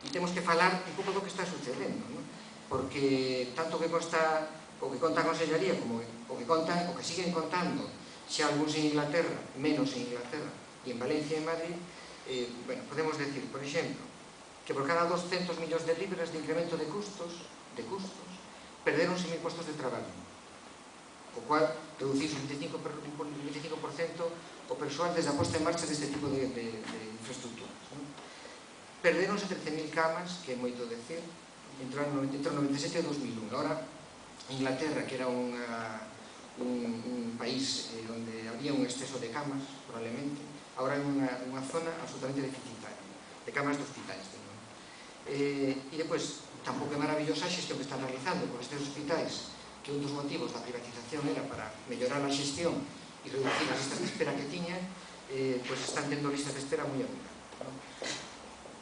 E temos que falar un pouco do que está sucedendo, non? Porque tanto que consta o que conta a Consellería como o que siguen contando xa algúns en Inglaterra, menos en Inglaterra, e en Valencia e en Madrid, podemos decir, por exemplo, que por cada 200 millóns de libras de incremento de custos, perderonse 1.000 postos de traballo, co cual reduciuse un 25% o persoal desde a posta en marcha deste tipo de infraestructuras. Perderonse 13.000 camas, que é moito decir, entre o 97 e o 2001. Ahora, Inglaterra, que era un país onde había un exceso de camas, probablemente, ahora é unha zona absolutamente deficitaria, de camas de hospitais. E depois, tampouco é maravillosa a xestión que están realizando por estes hospitais, que un dos motivos da privatización era para mellorar a xestión e reducir as listas de espera que tiñan, pois están tendo listas de espera moi abundantes.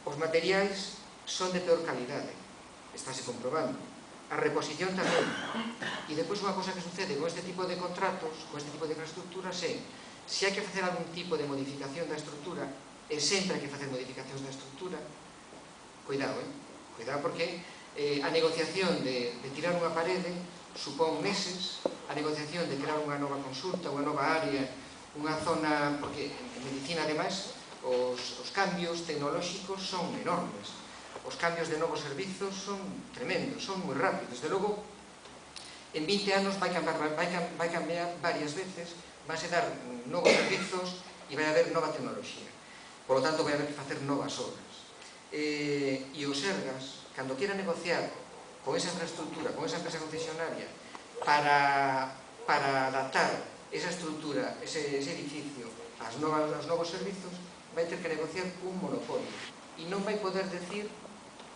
Os materiais son de peor calidade, estáse comprobando. A reposición tamén. E depois unha cosa que sucede con este tipo de contratos, con este tipo de infraestructuras, é se hai que facer algún tipo de modificación da estructura, e sempre hai que facer modificacións da estructura, cuidado, porque a negociación de tirar unha parede supón meses, a negociación de crear unha nova consulta, unha nova área, unha zona, porque en medicina, ademais, os cambios tecnolóxicos son enormes, os cambios de novos servizos son tremendos, son moi rápidos. Desde logo, en 20 anos vai cambiar varias veces, van a dar novos servizos e vai haber nova tecnoloxía. Por lo tanto, vai haber que facer novas obras. E os Sergas, cando quieran negociar con esa infraestructura, con esa empresa concesionaria, para adaptar esa estructura, ese edificio, aos novos servizos, vai ter que negociar un monopolio. E non vai poder decir,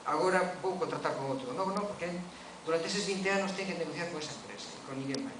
agora vou contratar con outro. Non, porque durante eses 20 anos ten que negociar con esa empresa, con ninguén máis.